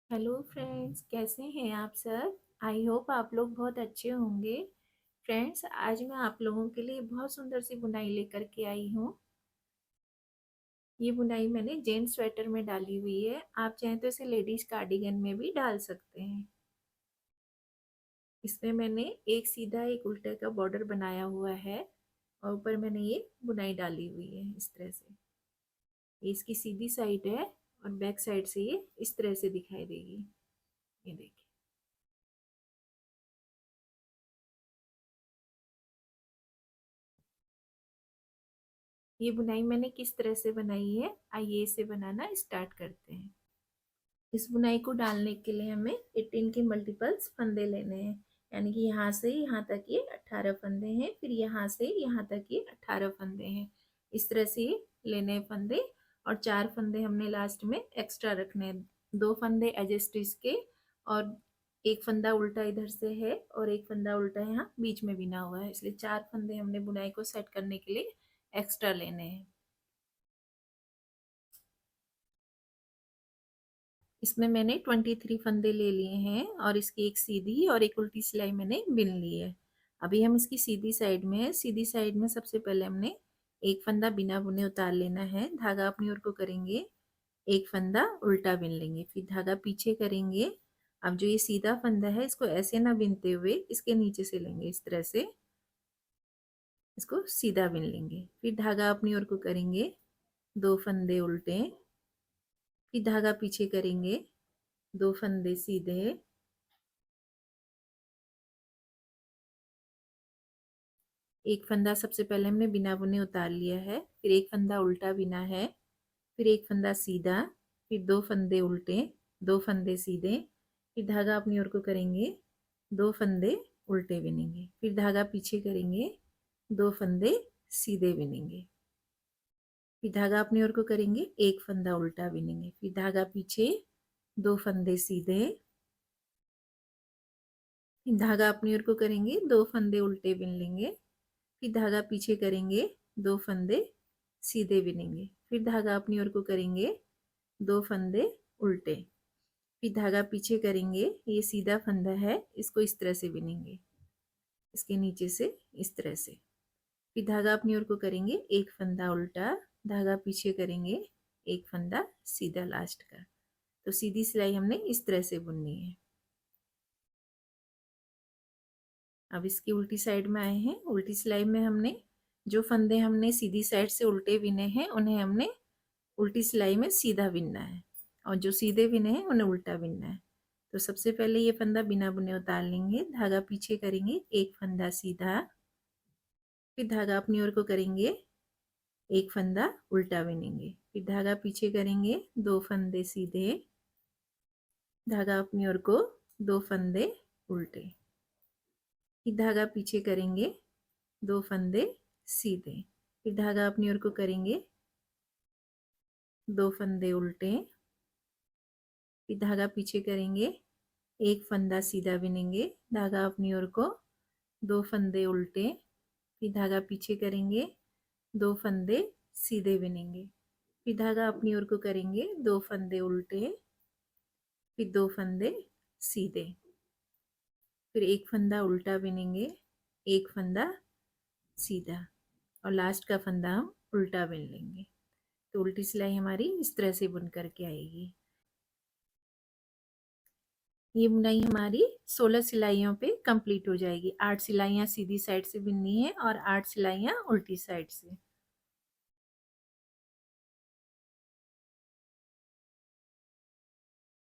Hello friends, कैसे हैं आप सब। आई होप आप लोग बहुत अच्छे होंगे। फ्रेंड्स, आज मैं आप लोगों के लिए बहुत सुंदर सी बुनाई लेकर के आई हूँ। ये बुनाई मैंने जेंट्स स्वेटर में डाली हुई है। आप चाहें तो इसे लेडीज कार्डिगन में भी डाल सकते हैं। इसमें मैंने एक सीधा एक उल्टे का बॉर्डर बनाया हुआ है और ऊपर मैंने ये बुनाई डाली हुई है इस तरह से। ये इसकी सीधी साइड है और बैक साइड से ये इस तरह से दिखाई देगी। ये देखिए, ये बुनाई मैंने किस तरह से बनाई है, आइए इसे बनाना स्टार्ट करते हैं। इस बुनाई को डालने के लिए हमें 18 के मल्टीपल्स फंदे लेने हैं। यानी कि यहाँ से यहाँ तक ये 18 फंदे हैं, फिर यहाँ से यहाँ तक ये 18 फंदे हैं। इस तरह से ये लेने हैं फंदे। और 4 फंदे हमने लास्ट में एक्स्ट्रा रखने हैं। 2 फंदे एज स्टिच के और एक फंदा उल्टा इधर से है और एक फंदा उल्टा यहाँ बीच में बिना हुआ है, इसलिए 4 फंदे हमने बुनाई को सेट करने के लिए एक्स्ट्रा लेने हैं। इसमें मैंने 23 फंदे ले लिए हैं और इसकी एक सीधी और एक उल्टी सिलाई मैंने बिन ली है। अभी हम इसकी सीधी साइड में है। सीधी साइड में सबसे पहले हमने एक फंदा बिना बुने उतार लेना है, धागा अपनी ओर को करेंगे, एक फंदा उल्टा बिन लेंगे, फिर धागा पीछे करेंगे। अब जो ये सीधा फंदा है इसको ऐसे ना बिनते हुए इसके नीचे से लेंगे, इस तरह से इसको सीधा बिन लेंगे। फिर धागा अपनी ओर को करेंगे, 2 फंदे उल्टे, फिर धागा पीछे करेंगे, 2 फंदे सीधे, एक फंदा सबसे पहले हमने बिना बुने उतार लिया है, फिर एक फंदा उल्टा बिना है, फिर एक फंदा सीधा, फिर 2 फंदे उल्टे, 2 फंदे सीधे, फिर धागा अपनी ओर को करेंगे, 2 फंदे उल्टे बिनेंगे, फिर धागा पीछे करेंगे, 2 फंदे सीधे बिनेंगे, फिर धागा अपनी ओर को करेंगे, एक फंदा उल्टा बिनेंगे, फिर धागा पीछे, 2 फंदे सीधे, फिर धागा अपनी ओर को करेंगे, 2 फंदे उल्टे बिन लेंगे, फिर धागा पीछे करेंगे, 2 फंदे सीधे बिनेंगे, फिर धागा अपनी ओर को करेंगे, 2 फंदे उल्टे, फिर धागा पीछे करेंगे, ये सीधा फंदा है इसको इस तरह से बिनेंगे, इसके नीचे से इस तरह से, फिर धागा अपनी ओर को करेंगे, एक फंदा उल्टा, धागा पीछे करेंगे, एक फंदा सीधा लास्ट का। तो सीधी सिलाई हमने इस तरह से बुननी है। अब इसकी उल्टी साइड में आए हैं। उल्टी सिलाई में हमने जो फंदे हमने सीधी साइड से उल्टे बिने हैं उन्हें हमने उल्टी सिलाई में सीधा बिनना है और जो सीधे बिने हैं उन्हें उल्टा बिनना है। तो सबसे पहले ये फंदा बिना बुने उतार लेंगे, धागा पीछे करेंगे, एक फंदा सीधा, फिर धागा अपनी ओर को करेंगे, एक फंदा उल्टा बिनेंगे, फिर धागा पीछे करेंगे, 2 फंदे सीधे, धागा अपनी ओर को, 2 फंदे उल्टे, फिर धागा पीछे करेंगे, 2 फंदे सीधे, फिर धागा अपनी ओर को करेंगे, 2 फंदे उल्टे, फिर धागा पीछे करेंगे, एक फंदा सीधा बिनेंगे, धागा अपनी ओर को, 2 फंदे उल्टे, फिर धागा पीछे करेंगे, 2 फंदे सीधे बिनेंगे, फिर धागा अपनी ओर को करेंगे, 2 फंदे उल्टे, फिर 2 फंदे सीधे, फिर एक फंदा उल्टा बिनेंगे, एक फंदा सीधा और लास्ट का फंदा हम उल्टा बिन लेंगे। तो उल्टी सिलाई हमारी इस तरह से बुन करके आएगी। ये बुनाई हमारी 16 सिलाइयों पे कंप्लीट हो जाएगी। 8 सिलाइयाँ सीधी साइड से बिननी है और 8 सिलाइयाँ उल्टी साइड से।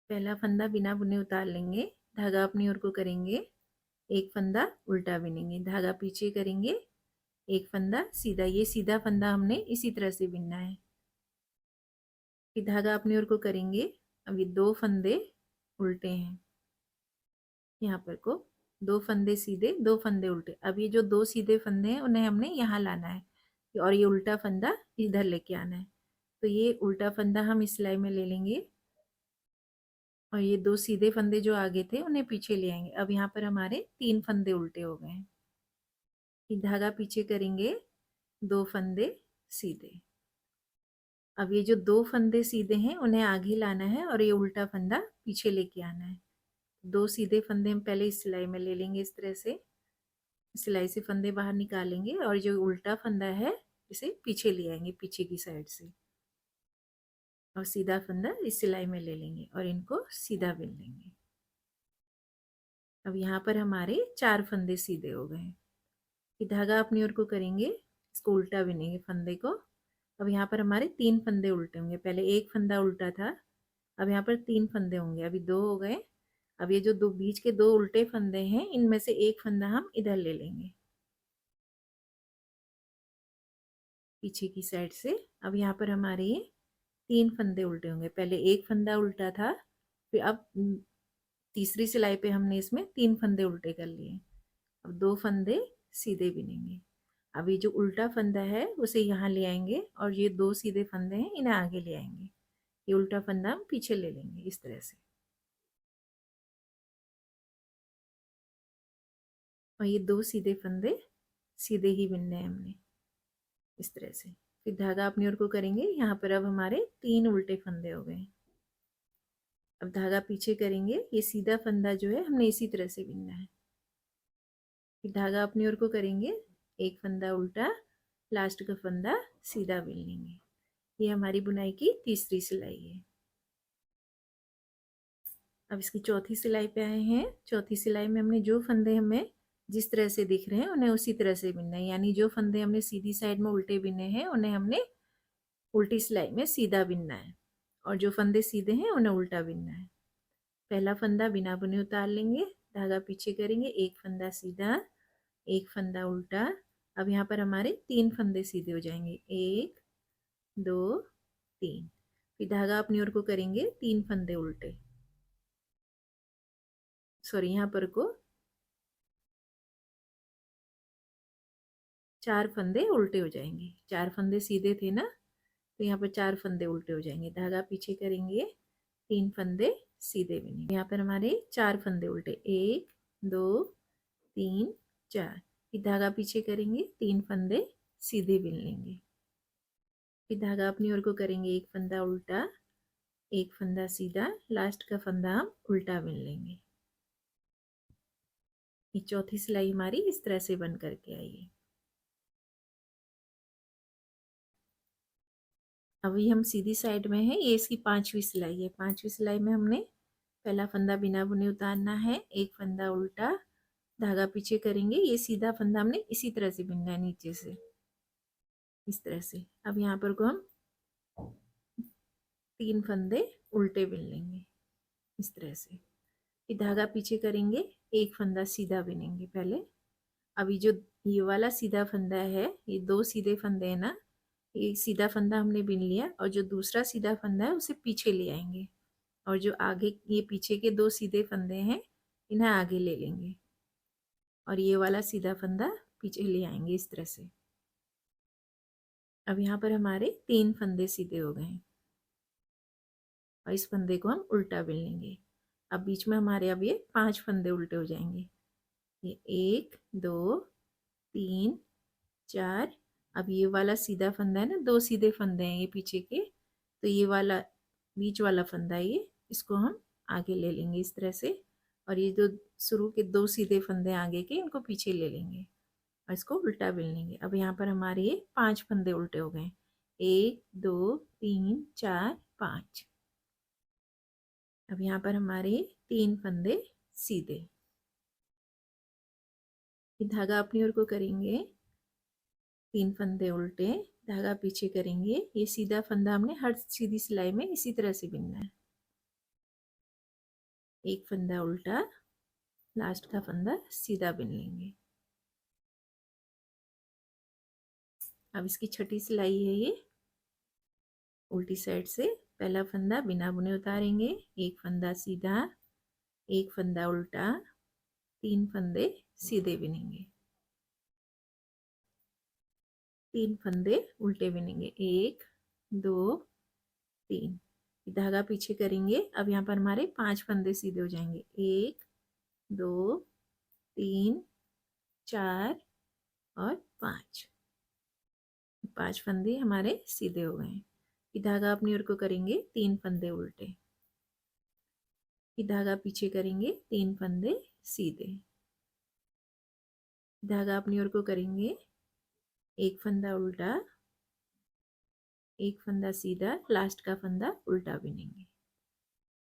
पहला फंदा बिना बुने उतार लेंगे, धागा अपनी ओर को करेंगे, एक फंदा उल्टा बिनेंगे, धागा पीछे करेंगे, एक फंदा सीधा, ये सीधा फंदा हमने इसी तरह से बिनना है, फिर धागा अपनी ओर को करेंगे। अब ये 2 फंदे उल्टे हैं, यहाँ पर को 2 फंदे सीधे, 2 फंदे उल्टे। अब ये जो 2 सीधे फंदे हैं उन्हें हमने यहाँ लाना है और ये उल्टा फंदा इधर लेके आना है। तो ये उल्टा फंदा हम इस सिलाई में ले लेंगे और ये 2 सीधे फंदे जो आगे थे उन्हें पीछे ले आएंगे। अब यहाँ पर हमारे 3 फंदे उल्टे हो गए हैं। फिर धागा पीछे करेंगे, 2 फंदे सीधे, अब ये जो 2 फंदे सीधे हैं उन्हें आगे लाना है और ये उल्टा फंदा पीछे लेके आना है। 2 सीधे फंदे हम पहले इस सिलाई में ले लेंगे, इस तरह से सिलाई से फंदे बाहर निकालेंगे और जो उल्टा फंदा है इसे पीछे ले आएंगे, पीछे की साइड से, और सीधा फंदा इस सिलाई में ले लेंगे और इनको सीधा बिन लेंगे। अब यहाँ पर हमारे 4 फंदे सीधे हो गए। फिर धागा अपनी ओर को करेंगे, इसको उल्टा बिनेंगे फंदे को। अब यहाँ पर हमारे 3 फंदे उल्टे होंगे, पहले 1 फंदा उल्टा था, अब यहाँ पर 3 फंदे होंगे, अभी 2 हो गए। अब ये जो 2 बीच के 2 उल्टे फंदे हैं इनमें से 1 फंदा हम इधर ले लेंगे पीछे की साइड से। अब यहाँ पर हमारे ये 3 फंदे उल्टे होंगे, पहले 1 फंदा उल्टा था, फिर अब तीसरी सिलाई पे हमने इसमें 3 फंदे उल्टे कर लिए। अब 2 फंदे सीधे बिनेंगे। अब ये जो उल्टा फंदा है उसे यहाँ ले आएंगे और ये 2 सीधे फंदे हैं इन्हें आगे ले आएंगे। ये उल्टा फंदा हम पीछे ले लेंगे इस तरह से, और ये 2 सीधे फंदे सीधे ही बिनने हैं हमने इस तरह से। फिर धागा अपनी ओर को करेंगे, यहाँ पर अब हमारे 3 उल्टे फंदे हो गए। अब धागा पीछे करेंगे, ये सीधा फंदा जो है हमने इसी तरह से बिनना है। फिर धागा अपनी ओर को करेंगे, एक फंदा उल्टा, लास्ट का फंदा सीधा बिन लेंगे। ये हमारी बुनाई की तीसरी सिलाई है। अब इसकी चौथी सिलाई पे आए हैं। चौथी सिलाई में हमने जो फंदे हमें जिस तरह से दिख रहे हैं उन्हें उसी तरह से बिनना है, यानी जो फंदे हमने सीधी साइड में उल्टे बिने हैं उन्हें हमने उल्टी सिलाई में सीधा बिनना है, और जो फंदे सीधे हैं उन्हें उल्टा बिनना है। पहला फंदा बिना बुने उतार लेंगे, धागा पीछे करेंगे, एक फंदा सीधा, एक फंदा उल्टा। अब यहाँ पर हमारे 3 फंदे सीधे हो जाएंगे, 1 2 3। फिर धागा अपनी ओर को करेंगे, 3 फंदे उल्टे, सॉरी यहाँ पर को 4 फंदे उल्टे हो जाएंगे। 4 फंदे सीधे थे ना, तो यहाँ पर 4 फंदे उल्टे हो जाएंगे। धागा पीछे करेंगे, 3 फंदे सीधे बिनेंगे। यहाँ पर हमारे 4 फंदे उल्टे, 1 2 3 4। फिर धागा पीछे करेंगे, 3 फंदे सीधे बिन लेंगे। फिर धागा अपनी ओर को करेंगे, एक फंदा उल्टा, एक फंदा सीधा, लास्ट का फंदा हम उल्टा बिन लेंगे। ये चौथी सिलाई हमारी इस तरह से बन करके आई है। अभी हम सीधी साइड में है, ये इसकी 5वीं सिलाई है। 5वीं सिलाई में हमने पहला फंदा बिना बुने उतारना है, एक फंदा उल्टा, धागा पीछे करेंगे, ये सीधा फंदा हमने इसी तरह से बिनना है नीचे से इस तरह से। अब यहाँ पर को हम 3 फंदे उल्टे बिन लेंगे इस तरह से। फिर धागा पीछे करेंगे, एक फंदा सीधा बिनेंगे पहले। अभी जो ये वाला सीधा फंदा है, ये 2 सीधे फंदे हैं ना, ये सीधा फंदा हमने बिन लिया, और जो दूसरा सीधा फंदा है उसे पीछे ले आएंगे, और जो आगे ये पीछे के 2 सीधे फंदे हैं इन्हें आगे ले लेंगे, और ये वाला सीधा फंदा पीछे ले आएंगे इस तरह से। अब यहाँ पर हमारे 3 फंदे सीधे हो गए हैं, और इस फंदे को हम उल्टा बिन लेंगे। अब बीच में हमारे अब ये 5 फंदे उल्टे हो जाएंगे, ये 1 2 3 4। अब ये वाला सीधा फंदा है ना, 2 सीधे फंदे हैं ये पीछे के, तो ये वाला बीच वाला फंदा है ये, इसको हम आगे ले लेंगे इस तरह से, और ये जो शुरू के 2 सीधे फंदे आगे के इनको पीछे ले लेंगे और इसको उल्टा बिन लेंगे। अब यहाँ पर हमारे ये 5 फंदे उल्टे हो गए, 1 2 3 4 5। अब यहाँ पर हमारे 3 फंदे सीधे। धागा अपनी ओर को करेंगे, 3 फंदे उल्टे, धागा पीछे करेंगे, ये सीधा फंदा हमने हर सीधी सिलाई में इसी तरह से बिनना है। एक फंदा उल्टा, लास्ट का फंदा सीधा बिन लेंगे। अब इसकी छठी सिलाई है ये, उल्टी साइड से पहला फंदा बिना बुने उतारेंगे, एक फंदा सीधा, एक फंदा उल्टा, 3 फंदे सीधे बिनेंगे, 3 फंदे उल्टे बिनेंगे, 1 2 3। धागा पीछे करेंगे, अब यहाँ पर हमारे 5 फंदे सीधे हो जाएंगे, 1 2 3 4 और 5। 5 फंदे हमारे सीधे हो गए। फिर धागा अपनी ओर को करेंगे 3 फंदे उल्टे, फिर धागा पीछे करेंगे 3 फंदे सीधे, धागा अपनी ओर को करेंगे 1 फंदा उल्टा, 1 फंदा सीधा, लास्ट का फंदा उल्टा बिनेंगे।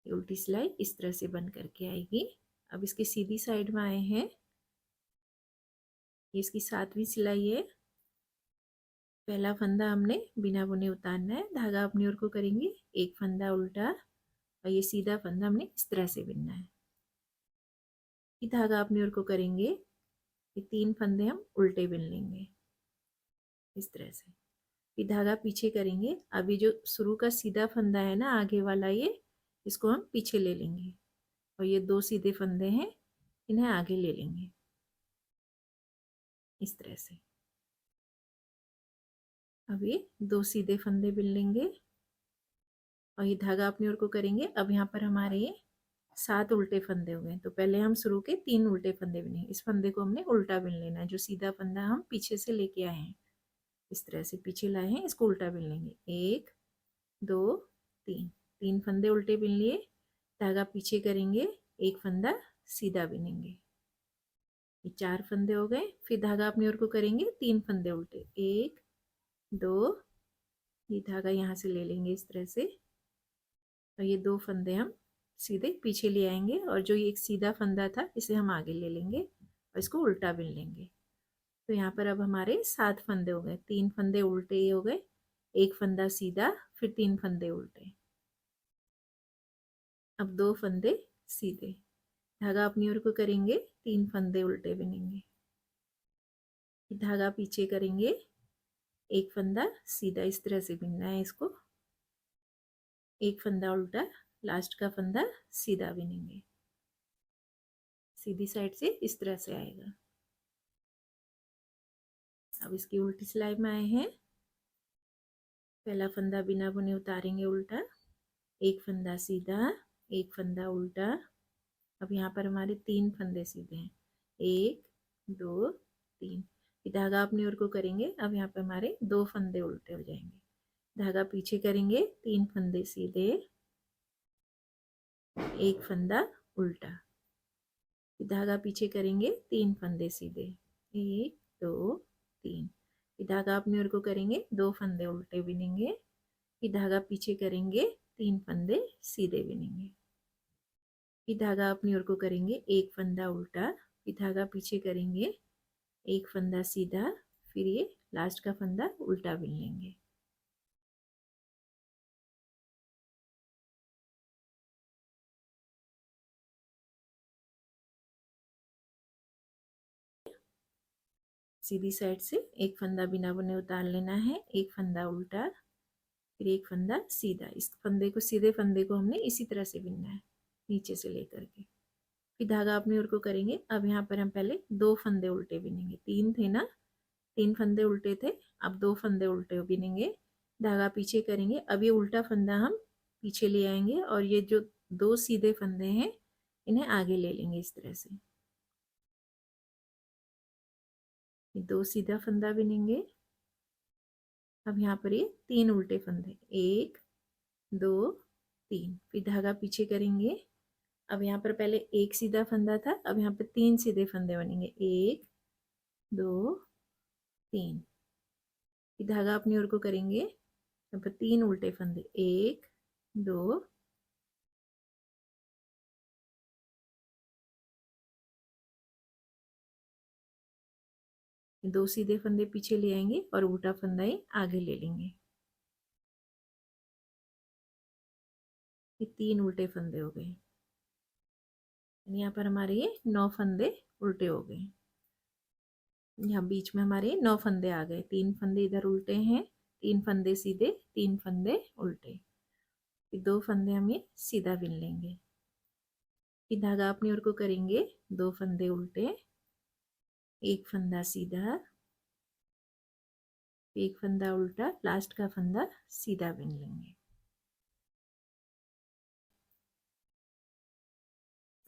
उल्टी सिलाई इस तरह से बन करके आएगी। अब इसके सीधी साइड में आए हैं, ये इसकी 7वीं सिलाई है। पहला फंदा हमने बिना बुने उतारना है, धागा अपनी ओर को करेंगे 1 फंदा उल्टा और ये सीधा फंदा हमने इस तरह से बिनना है। ये धागा अपनी ओर को करेंगे, ये 3 फंदे हम उल्टे बिन लेंगे इस तरह से, फिर धागा पीछे करेंगे। अभी जो शुरू का सीधा फंदा है ना आगे वाला, ये इसको हम पीछे ले लेंगे और ये 2 सीधे फंदे हैं, इन्हें आगे ले लेंगे इस तरह से। अब ये 2 सीधे फंदे बिन लेंगे और ये धागा अपनी ओर को करेंगे। अब यहाँ पर हमारे ये 7 उल्टे फंदे हो गए, तो पहले हम शुरू के 3 उल्टे फंदे बिनेंगे। इस फंदे को हमने उल्टा बिन लेना है, जो सीधा फंदा हम पीछे से लेके आए हैं, इस तरह से पीछे लाए हैं, इसको उल्टा बिन लेंगे। 1 2 3, 3 फंदे उल्टे बिन लिए, धागा पीछे करेंगे, 1 फंदा सीधा बिनेंगे, ये 4 फंदे हो गए। फिर धागा अपनी ओर को करेंगे 3 फंदे उल्टे, 1 2, ये धागा यहाँ से ले लेंगे इस तरह से और ये 2 फंदे हम सीधे पीछे ले आएंगे और जो ये एक सीधा फंदा था इसे हम आगे ले लेंगे और इसको उल्टा बिन लेंगे। तो यहाँ पर अब हमारे 7 फंदे हो गए, 3 फंदे उल्टे हो गए, 1 फंदा सीधा, फिर 3 फंदे उल्टे, अब 2 फंदे सीधे, धागा अपनी ओर को करेंगे, 3 फंदे उल्टे बिनेंगे, धागा पीछे करेंगे, 1 फंदा सीधा, इस तरह से बिनना है इसको, 1 फंदा उल्टा, लास्ट का फंदा सीधा बिनेंगे, सीधी साइड से इस तरह से आएगा। अब इसकी उल्टी सिलाई में आए हैं, पहला फंदा बिना बुने उतारेंगे उल्टा, 1 फंदा सीधा, 1 फंदा उल्टा। अब यहाँ पर हमारे 3 फंदे सीधे हैं, 1 2 3, धागा अपनी ओर को करेंगे। अब यहाँ पर हमारे 2 फंदे उल्टे हो जाएंगे, धागा पीछे करेंगे, 3 फंदे सीधे, 1 फंदा उल्टा, धागा पीछे करेंगे, 3 फंदे सीधे, 1 2 3, धागा अपनी ओर को करेंगे, 2 फंदे उल्टे बिनेंगे, फिर धागा पीछे करेंगे, 3 फंदे सीधे बिनेंगे, फिर धागा अपनी ओर को करेंगे, 1 फंदा उल्टा, फिर धागा पीछे करेंगे, 1 फंदा सीधा, फिर ये लास्ट का फंदा उल्टा बिन लेंगे। सीधी साइड से 1 फंदा बिना बुने उतार लेना है, 1 फंदा उल्टा, फिर 1 फंदा सीधा, इस फंदे को सीधे फंदे को हमने इसी तरह से बिनना है नीचे से लेकर के, फिर धागा अपनी ओर को करेंगे। अब यहाँ पर हम पहले 2 फंदे उल्टे बिनेंगे, 3 थे ना, 3 फंदे उल्टे थे, अब 2 फंदे उल्टे बिनेंगे, धागा पीछे करेंगे। अब ये उल्टा फंदा हम पीछे ले आएंगे और ये जो 2 सीधे फंदे हैं इन्हें आगे ले लेंगे इस तरह से, 2 सीधा फंदा बिनेंगे। अब यहाँ पर ये 3 उल्टे फंदे, 1 2 3, फिर धागा पीछे करेंगे। अब यहाँ पर पहले 1 सीधा फंदा था, अब यहाँ पर 3 सीधे फंदे बनेंगे, 1 2 3, फिर धागा अपनी ओर को करेंगे, यहाँ पर 3 उल्टे फंदे, 1 2 2 सीधे फंदे पीछे ले आएंगे और उल्टा फंदा ही आगे ले लेंगे, ये 3 उल्टे फंदे हो गए। यहाँ पर हमारे ये 9 फंदे उल्टे हो गए, यहाँ बीच में हमारे 9 फंदे आ गए, 3 फंदे इधर उल्टे हैं, 3 फंदे सीधे, 3 फंदे उल्टे, फिर 2 फंदे हम ये सीधा बिन लेंगे, फिर धागा अपनी ओर को करेंगे, 2 फंदे उल्टे, 1 फंदा सीधा, 1 फंदा उल्टा, लास्ट का फंदा सीधा बिन लेंगे।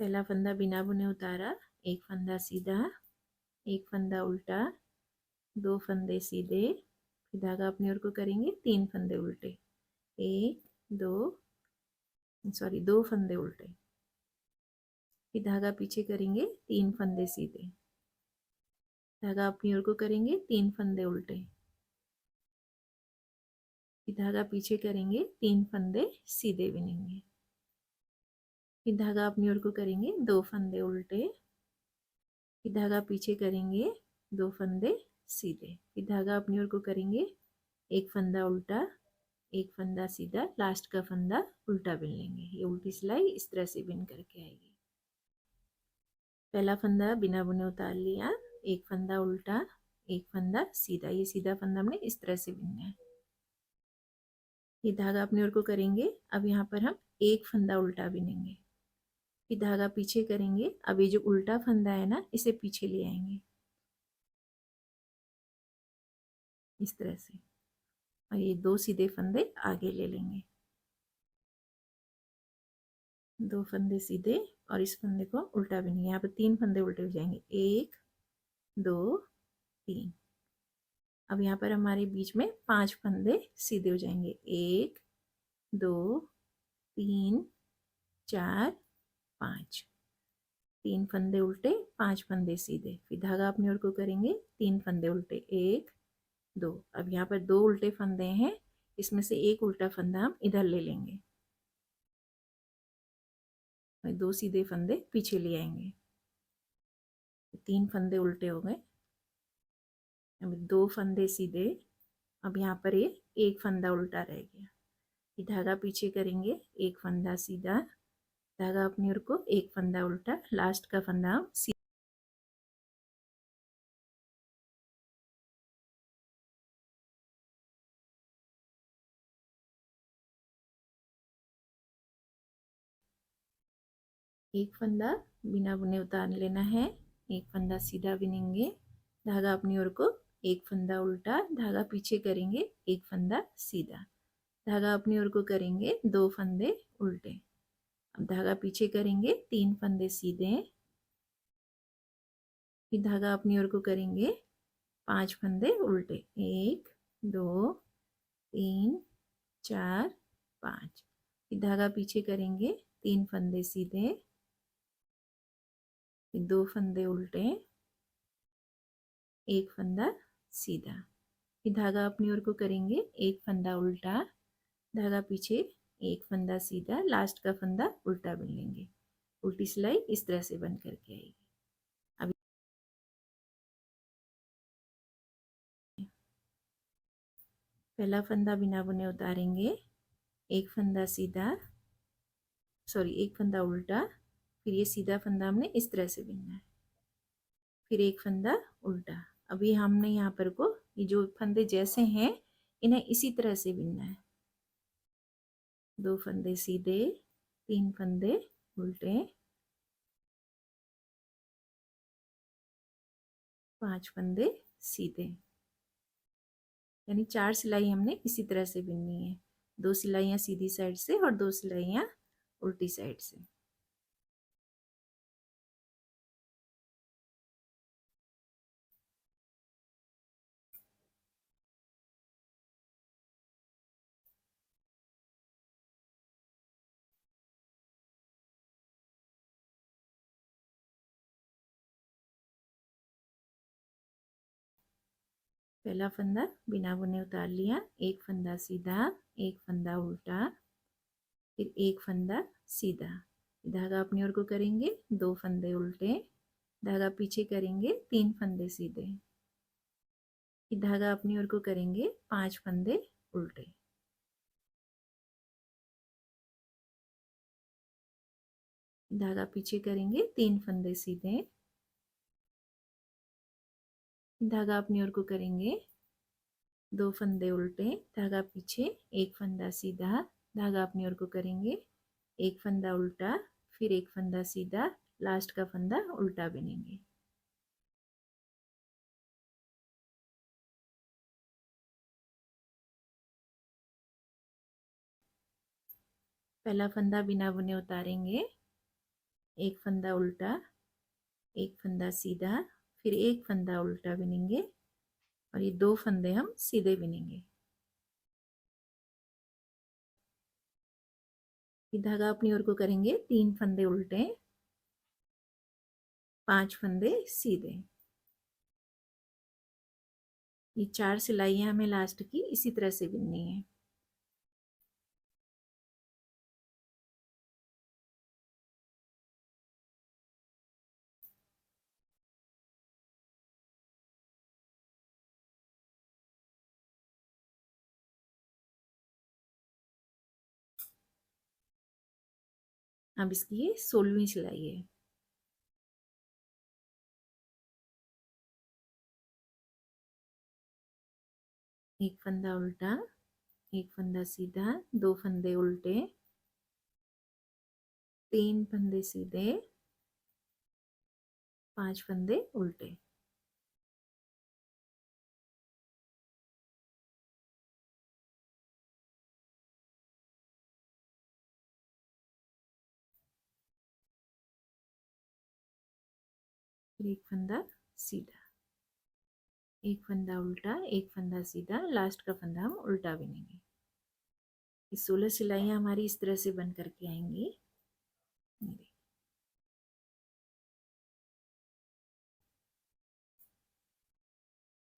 पहला फंदा बिना बुने उतारा, 1 फंदा सीधा, 1 फंदा उल्टा, 2 फंदे सीधे, फिर धागा अपनी ओर को करेंगे, 3 फंदे उल्टे, एक, दो, सॉरी 2 फंदे उल्टे, फिर धागा पीछे करेंगे, 3 फंदे सीधे, धागा अपनी ओर को करेंगे, 3 फंदे उल्टे, फिर धागा पीछे करेंगे, 3 फंदे सीधे बिनेंगे, फिर धागा अपनी ओर को करेंगे, 2 फंदे उल्टे, फिर धागा पीछे करेंगे, 2 फंदे सीधे, फिर धागा अपनी ओर को करेंगे, एक फंदा उल्टा, एक फंदा सीधा, लास्ट का फंदा उल्टा बिन लेंगे। ये उल्टी सिलाई इस तरह से बिन करके आएगी। पहला फंदा बिना बुने उतार लिया, एक फंदा उल्टा, एक फंदा सीधा, ये सीधा फंदा हमने इस तरह से बिनना है। ये धागा अपनी ओर को करेंगे, अब यहाँ पर हम एक फंदा उल्टा बिनेंगे, फिर धागा पीछे करेंगे, अब ये जो उल्टा फंदा है ना, इसे पीछे ले आएंगे इस तरह से, और ये 2 सीधे फंदे आगे ले लेंगे, 2 फंदे सीधे और इस फंदे को उल्टा बिनेंगे। यहाँ पर 3 फंदे उल्टे हो जाएंगे, 1, 2, 3। अब यहाँ पर हमारे बीच में 5 फंदे सीधे हो जाएंगे, 1, 2, 3, 4, 5। 3 फंदे उल्टे, 5 फंदे सीधे, फिर धागा अपनी ओर को करेंगे, 3 फंदे उल्टे, 1, 2। अब यहाँ पर 2 उल्टे फंदे हैं, इसमें से एक उल्टा फंदा हम इधर ले लेंगे, 2 सीधे फंदे पीछे ले आएंगे, 3 फंदे उल्टे हो गए, अब 2 फंदे सीधे, अब यहाँ पर ये एक फंदा उल्टा रह गया, फिर धागा पीछे करेंगे, एक फंदा सीधा, धागा अपनी ओर को, एक फंदा उल्टा, लास्ट का फंदा हम एक फंदा बिना बुने उतार लेना है, एक फंदा सीधा बिनेंगे, धागा अपनी ओर को, एक फंदा उल्टा, धागा पीछे करेंगे, एक फंदा सीधा, धागा अपनी ओर को करेंगे, 2 फंदे उल्टे, अब धागा पीछे करेंगे, 3 फंदे सीधे, फिर धागा अपनी ओर को करेंगे, 5 फंदे उल्टे, 1, 2, 3, 4, 5, फिर धागा पीछे करेंगे, 3 फंदे सीधे, फिर 2 फंदे उल्टे, एक फंदा सीधा, फिर धागा अपनी ओर को करेंगे, एक फंदा उल्टा, धागा पीछे, एक फंदा सीधा, लास्ट का फंदा उल्टा बिन लेंगे। उल्टी सिलाई इस तरह से बन करके आएगी। अब पहला फंदा बिना बुने उतारेंगे, एक फंदा सीधा, सॉरी एक फंदा उल्टा, फिर ये सीधा फंदा हमने इस तरह से बिनना है, फिर एक फंदा उल्टा। अभी हमने यहाँ पर को, ये जो फंदे जैसे हैं इन्हें इसी तरह से बिनना है, 2 फंदे सीधे, 3 फंदे उल्टे, 5 फंदे सीधे, यानी 4 सिलाई हमने इसी तरह से बिननी है, 2 सिलाइयाँ सीधी साइड से और 2 सिलाइयाँ उल्टी साइड से। पहला फंदा बिना बुने उतार लिया, एक फंदा सीधा, एक फंदा उल्टा, फिर एक फंदा सीधा, धागा अपनी ओर को करेंगे, 2 फंदे उल्टे, धागा पीछे करेंगे, 3 फंदे सीधे, फिर धागा अपनी ओर को करेंगे, 5 फंदे उल्टे, धागा पीछे करेंगे, 3 फंदे सीधे, धागा अपनी ओर को करेंगे, 2 फंदे उल्टे, धागा पीछे, एक फंदा सीधा, धागा अपनी ओर को करेंगे, एक फंदा उल्टा, फिर एक फंदा सीधा, लास्ट का फंदा उल्टा बिनेंगे। पहला फंदा बिना बुने उतारेंगे, एक फंदा उल्टा, एक फंदा सीधा, फिर एक फंदा उल्टा बिनेंगे और ये 2 फंदे हम सीधे बिनेंगे। फिर धागा अपनी ओर को करेंगे, 3 फंदे उल्टे, 5 फंदे सीधे। ये 4 सिलाइयाँ हमें लास्ट की इसी तरह से बिननी है। अब इसकी ये 16वीं सिलाई है। एक फंदा उल्टा, एक फंदा सीधा, 2 फंदे उल्टे, 3 फंदे सीधे, 5 फंदे उल्टे। फिर एक फंदा सीधा, एक फंदा उल्टा, एक फंदा सीधा, लास्ट का फंदा हम उल्टा बिनेंगे। ये 16 सिलाइयाँ हमारी इस तरह से बन करके आएंगी।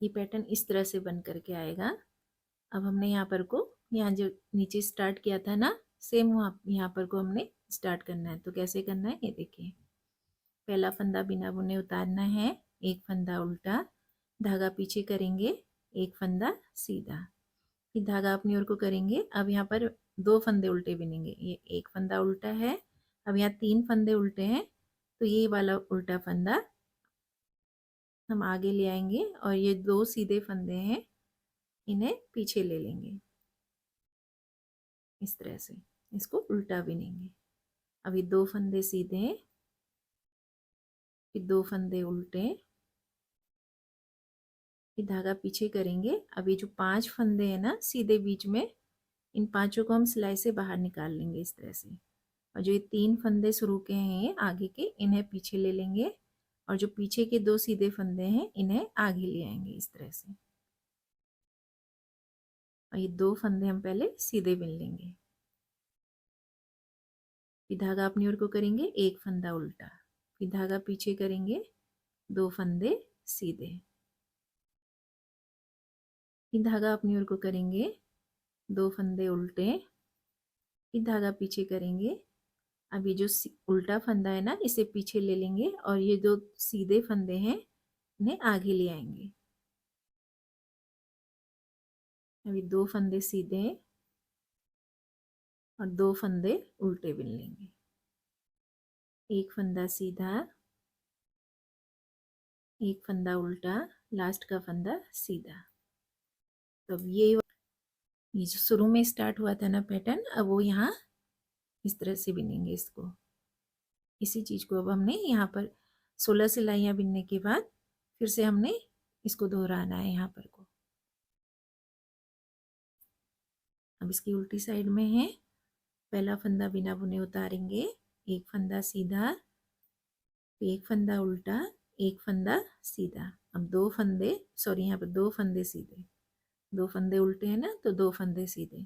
ये पैटर्न इस तरह से बन करके आएगा। अब हमने यहाँ पर को, यहाँ जो नीचे स्टार्ट किया था ना, सेम वहाँ यहाँ पर को हमने स्टार्ट करना है। तो कैसे करना है ये देखिए। पहला फंदा बिना बुने उतारना है, एक फंदा उल्टा, धागा पीछे करेंगे, एक फंदा सीधा, फिर धागा अपनी ओर को करेंगे। अब यहाँ पर 2 फंदे उल्टे बिनेंगे। ये एक फंदा उल्टा है, अब यहाँ 3 फंदे उल्टे हैं, तो ये वाला उल्टा फंदा हम आगे ले आएंगे और ये 2 सीधे फंदे हैं, इन्हें पीछे ले लेंगे। इस तरह से इसको उल्टा बिनेंगे। अभी 2 फंदे सीधे, फिर 2 फंदे उल्टे, फिर धागा पीछे करेंगे। अभी जो 5 फंदे हैं ना सीधे बीच में, इन पांचों को हम सिलाई से बाहर निकाल लेंगे इस तरह से। और जो ये 3 फंदे शुरू के हैं आगे के, इन्हें पीछे ले लेंगे, और जो पीछे के 2 सीधे फंदे हैं इन्हें आगे ले आएंगे इस तरह से। और ये 2 फंदे हम पहले सीधे बिन लेंगे। फिर धागा अपनी ओर को करेंगे, एक फंदा उल्टा, फिर धागा पीछे करेंगे, 2 फंदे सीधे, फिर धागा अपनी ओर को करेंगे, 2 फंदे उल्टे, फिर धागा पीछे करेंगे। अभी जो उल्टा फंदा है ना, इसे पीछे ले लेंगे, और ये जो सीधे फंदे हैं इन्हें आगे ले आएंगे। अभी 2 फंदे सीधे और 2 फंदे उल्टे बिन लेंगे। एक फंदा सीधा, एक फंदा उल्टा, लास्ट का फंदा सीधा। तो अब ये जो शुरू में स्टार्ट हुआ था ना पैटर्न, अब वो यहाँ इस तरह से बिनेंगे इसको। इसी चीज को अब हमने यहाँ पर 16 सिलाइयाँ बिनने के बाद फिर से हमने इसको दोहराना है यहाँ पर को। अब इसकी उल्टी साइड में है, पहला फंदा बिना बुने उतारेंगे, एक फंदा सीधा, एक फंदा उल्टा, एक फंदा सीधा। अब 2 फंदे, सॉरी यहाँ पर 2 फंदे सीधे, 2 फंदे उल्टे हैं ना, तो 2 फंदे सीधे,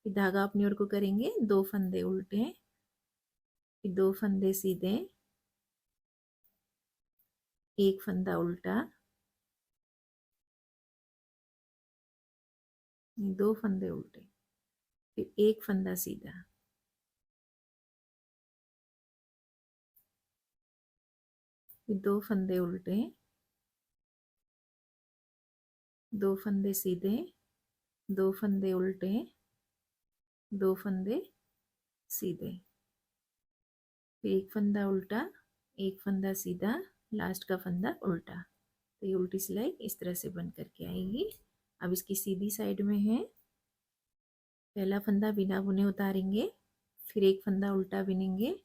फिर धागा अपनी ओर को करेंगे, 2 फंदे उल्टे, फिर 2 फंदे सीधे, एक फंदा उल्टा, 2 फंदे उल्टे, फिर एक फंदा सीधा, फिर 2 फंदे उल्टे, 2 फंदे सीधे, 2 फंदे उल्टे, 2 फंदे सीधे, फिर एक फंदा उल्टा, एक फंदा सीधा, लास्ट का फंदा उल्टा। तो ये उल्टी सिलाई इस तरह से बन करके आएगी। अब इसकी सीधी साइड में है, पहला फंदा बिना बुने उतारेंगे, फिर एक फंदा उल्टा बिनेंगे,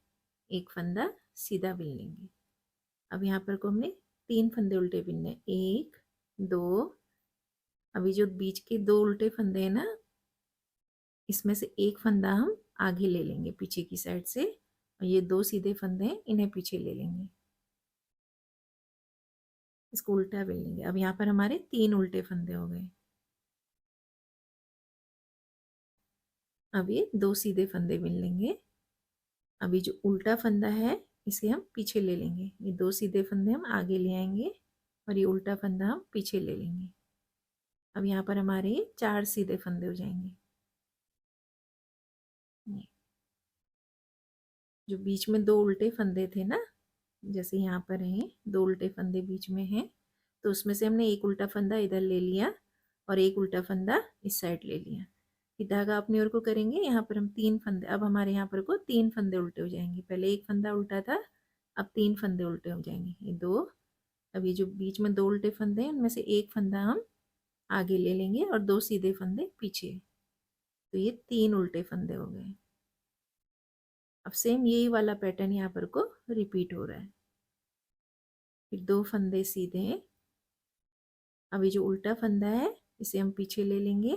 एक फंदा सीधा बिन लेंगे। अब यहाँ पर को हमने 3 फंदे उल्टे बिनने, 1 2, अभी जो बीच के 2 उल्टे फंदे हैं ना, इसमें से एक फंदा हम आगे ले लेंगे पीछे की साइड से, और ये 2 सीधे फंदे हैं इन्हें पीछे ले लेंगे, इसको उल्टा बिन लेंगे। अब यहाँ पर हमारे 3 उल्टे फंदे हो गए। अब ये 2 सीधे फंदे बिन लेंगे, अभी जो उल्टा फंदा है इसे हम पीछे ले लेंगे, ये 2 सीधे फंदे हम आगे ले आएंगे और ये उल्टा फंदा हम पीछे ले लेंगे। अब यहाँ पर हमारे 4 सीधे फंदे हो जाएंगे। जो बीच में 2 उल्टे फंदे थे ना, जैसे यहाँ पर हैं 2 उल्टे फंदे बीच में हैं, तो उसमें से हमने एक उल्टा फंदा इधर ले लिया और एक उल्टा फंदा इस साइड ले लिया। फिर धागा अपनी ओर को करेंगे, यहाँ पर हम 3 फंदे, अब हमारे यहाँ पर को 3 फंदे उल्टे हो जाएंगे। पहले एक फंदा उल्टा था, अब 3 फंदे उल्टे हो जाएंगे, ये 2। अब ये जो बीच में 2 उल्टे फंदे हैं उनमें से एक फंदा हम आगे ले लेंगे और 2 सीधे फंदे पीछे, तो ये 3 उल्टे फंदे हो गए। अब सेम यही वाला पैटर्न यहाँ पर को रिपीट हो रहा है। फिर 2 फंदे सीधे हैं। अभी जो उल्टा फंदा है इसे हम पीछे ले लेंगे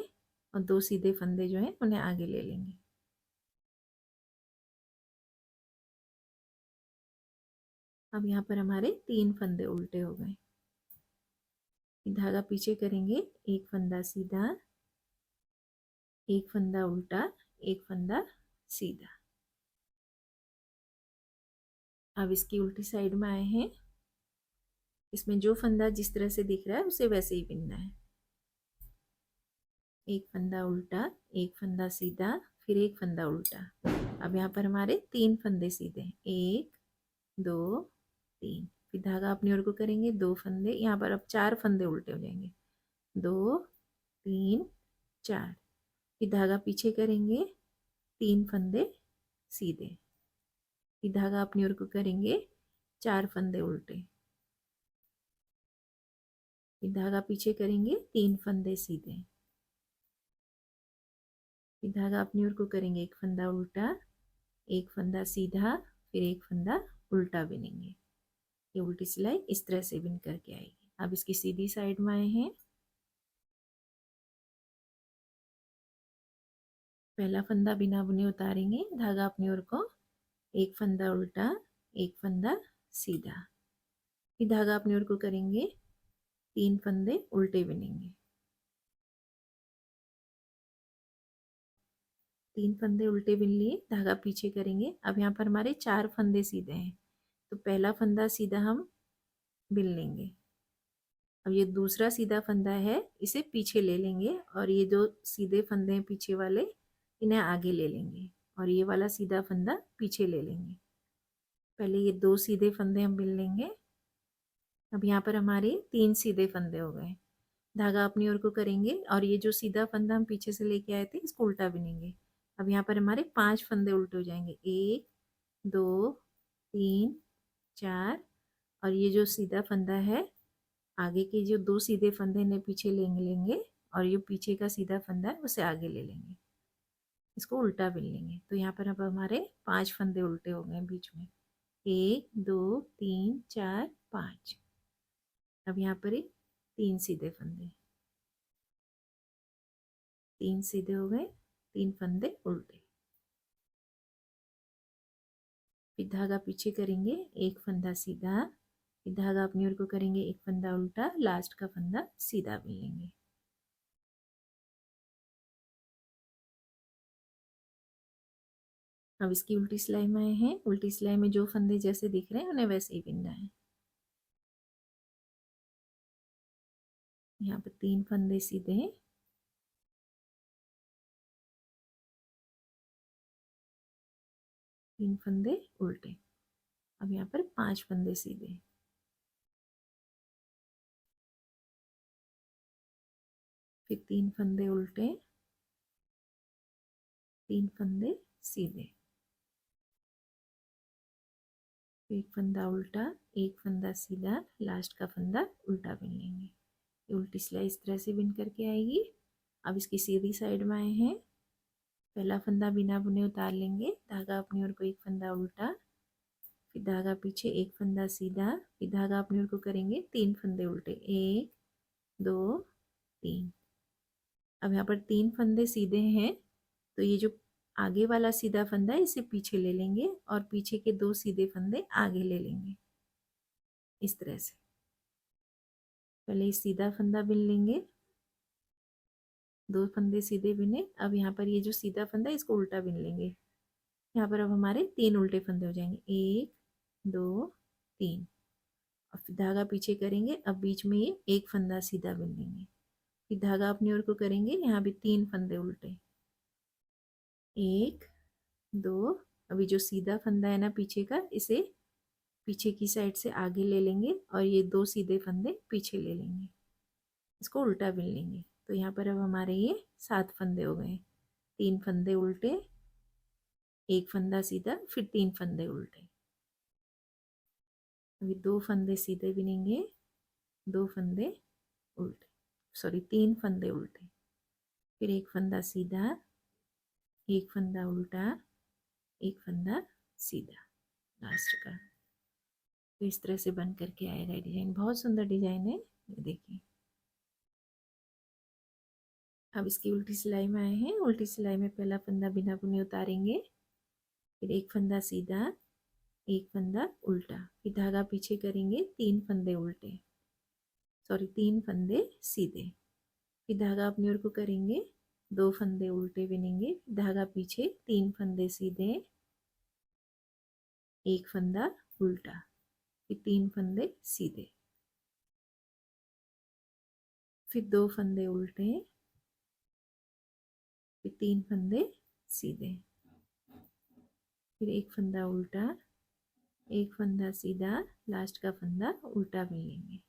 और 2 सीधे फंदे जो हैं उन्हें आगे ले लेंगे। अब यहाँ पर हमारे 3 फंदे उल्टे हो गए। धागा पीछे करेंगे, एक फंदा सीधा, एक फंदा उल्टा, एक फंदा सीधा। अब इसकी उल्टी साइड में आए हैं, इसमें जो फंदा जिस तरह से दिख रहा है उसे वैसे ही बिनना है। एक फंदा उल्टा, एक फंदा सीधा, फिर एक फंदा उल्टा। अब यहाँ पर हमारे 3 फंदे सीधे, 1 2 3। फिर धागा अपनी ओर को करेंगे, 2 फंदे, यहाँ पर अब 4 फंदे उल्टे हो जाएंगे, 2 3 4। फिर धागा पीछे करेंगे, 3 फंदे सीधे। फिर धागा अपनी ओर को करेंगे, 4 फंदे उल्टे। फिर धागा पीछे करेंगे, 3 फंदे सीधे। फिर धागा अपनी ओर को करेंगे, एक फंदा उल्टा, एक फंदा सीधा, फिर एक फंदा उल्टा बिनेंगे। ये उल्टी सिलाई इस तरह से बिन करके आएगी। अब इसकी सीधी साइड में आए हैं, पहला फंदा बिना बुने उतारेंगे, धागा अपनी ओर को, एक फंदा उल्टा, एक फंदा सीधा। फिर धागा अपनी ओर को करेंगे, 3 फंदे उल्टे बिनेंगे, 3 फंदे उल्टे बिन लिए, धागा पीछे करेंगे। अब यहाँ पर हमारे 4 फंदे सीधे हैं, तो पहला फंदा सीधा हम बिन लेंगे। अब ये दूसरा सीधा फंदा है इसे पीछे ले लेंगे और ये जो सीधे फंदे हैं पीछे वाले इन्हें आगे ले लेंगे और ये वाला सीधा फंदा पीछे ले लेंगे। पहले ये 2 सीधे फंदे हम बिन लेंगे। अब यहाँ पर हमारे 3 सीधे फंदे हो गए। धागा अपनी ओर को करेंगे और ये जो सीधा फंदा हम पीछे से लेके आए थे इसको उल्टा बिनेंगे। अब यहाँ पर हमारे 5 फंदे उल्टे हो जाएंगे, 1 2 3 4। और ये जो सीधा फंदा है, आगे के जो 2 सीधे फंदे इन्हें पीछे लेंगे और ये पीछे का सीधा फंदा है उसे आगे ले लेंगे, इसको उल्टा बिन लेंगे। तो यहाँ पर अब हमारे 5 फंदे उल्टे हो गए बीच में, 1 2 3 4 5। अब यहाँ पर 3 सीधे फंदे, 3 सीधे हो गए, 3 फंदे उल्टे। फिर धागा पीछे करेंगे, एक फंदा सीधा, फिर धागा अपनी ओर को करेंगे, एक फंदा उल्टा, लास्ट का फंदा सीधा बिन लेंगे। अब इसकी उल्टी सिलाई में आए हैं, उल्टी सिलाई में जो फंदे जैसे दिख रहे हैं उन्हें वैसे ही बिनना है। यहाँ पर 3 फंदे सीधे हैं, 3 फंदे उल्टे। अब यहाँ पर 5 फंदे सीधे, फिर 3 फंदे उल्टे, 3 फंदे सीधे, एक फंदा उल्टा, एक फंदा सीधा, लास्ट का फंदा उल्टा बिन लेंगे। ये उल्टी सिलाई इस तरह से बिन करके आएगी। अब इसकी सीधी साइड में आए हैं, पहला फंदा बिना बुने उतार लेंगे, धागा अपनी ओर को, एक फंदा उल्टा, फिर धागा पीछे, एक फंदा सीधा, फिर धागा अपनी ओर को करेंगे, 3 फंदे उल्टे, 1 2 3। अब यहाँ पर 3 फंदे सीधे हैं, तो ये जो आगे वाला सीधा फंदा है इसे पीछे ले लेंगे और पीछे के 2 सीधे फंदे आगे ले लेंगे, इस तरह से। पहले सीधा फंदा बिन लेंगे, 2 फंदे सीधे बिने। अब यहाँ पर ये जो सीधा फंदा है इसको उल्टा बिन लेंगे, यहाँ पर अब हमारे 3 उल्टे फंदे हो जाएंगे, 1 2 3। और फिर धागा पीछे करेंगे, अब बीच में ये एक फंदा सीधा बिन लेंगे, फिर धागा अपनी ओर को करेंगे, यहाँ भी 3 फंदे उल्टे, 1 2। अभी जो सीधा फंदा है ना पीछे का, इसे पीछे की साइड से आगे ले लेंगे और ये 2 सीधे फंदे पीछे ले लेंगे, इसको उल्टा बिन लेंगे। तो यहाँ पर अब हमारे ये 7 फंदे हो गए, 3 फंदे उल्टे, एक फंदा सीधा, फिर 3 फंदे उल्टे। अभी 2 फंदे सीधे बिनेंगे, 2 फंदे उल्टे, सॉरी 3 फंदे उल्टे, फिर एक फंदा सीधा, एक फंदा उल्टा, एक फंदा सीधा लास्ट का। तो इस तरह से बन करके आएगा डिजाइन, बहुत सुंदर डिजाइन है, ये देखिए। अब इसकी उल्टी सिलाई में आए हैं, उल्टी सिलाई में पहला फंदा बिना बुने उतारेंगे, फिर एक फंदा सीधा, एक फंदा उल्टा, फिर धागा पीछे करेंगे, 3 फंदे उल्टे, सॉरी 3 फंदे सीधे, फिर धागा अपनी ओर को करेंगे, 2 फंदे उल्टे बिनेंगे, धागा पीछे, 3 फंदे सीधे, एक फंदा उल्टा, फिर 3 फंदे सीधे, फिर 2 फंदे उल्टे, फिर 3 फंदे सीधे, फिर एक फंदा उल्टा, एक फंदा सीधा, लास्ट का फंदा उल्टा बिन लेंगे।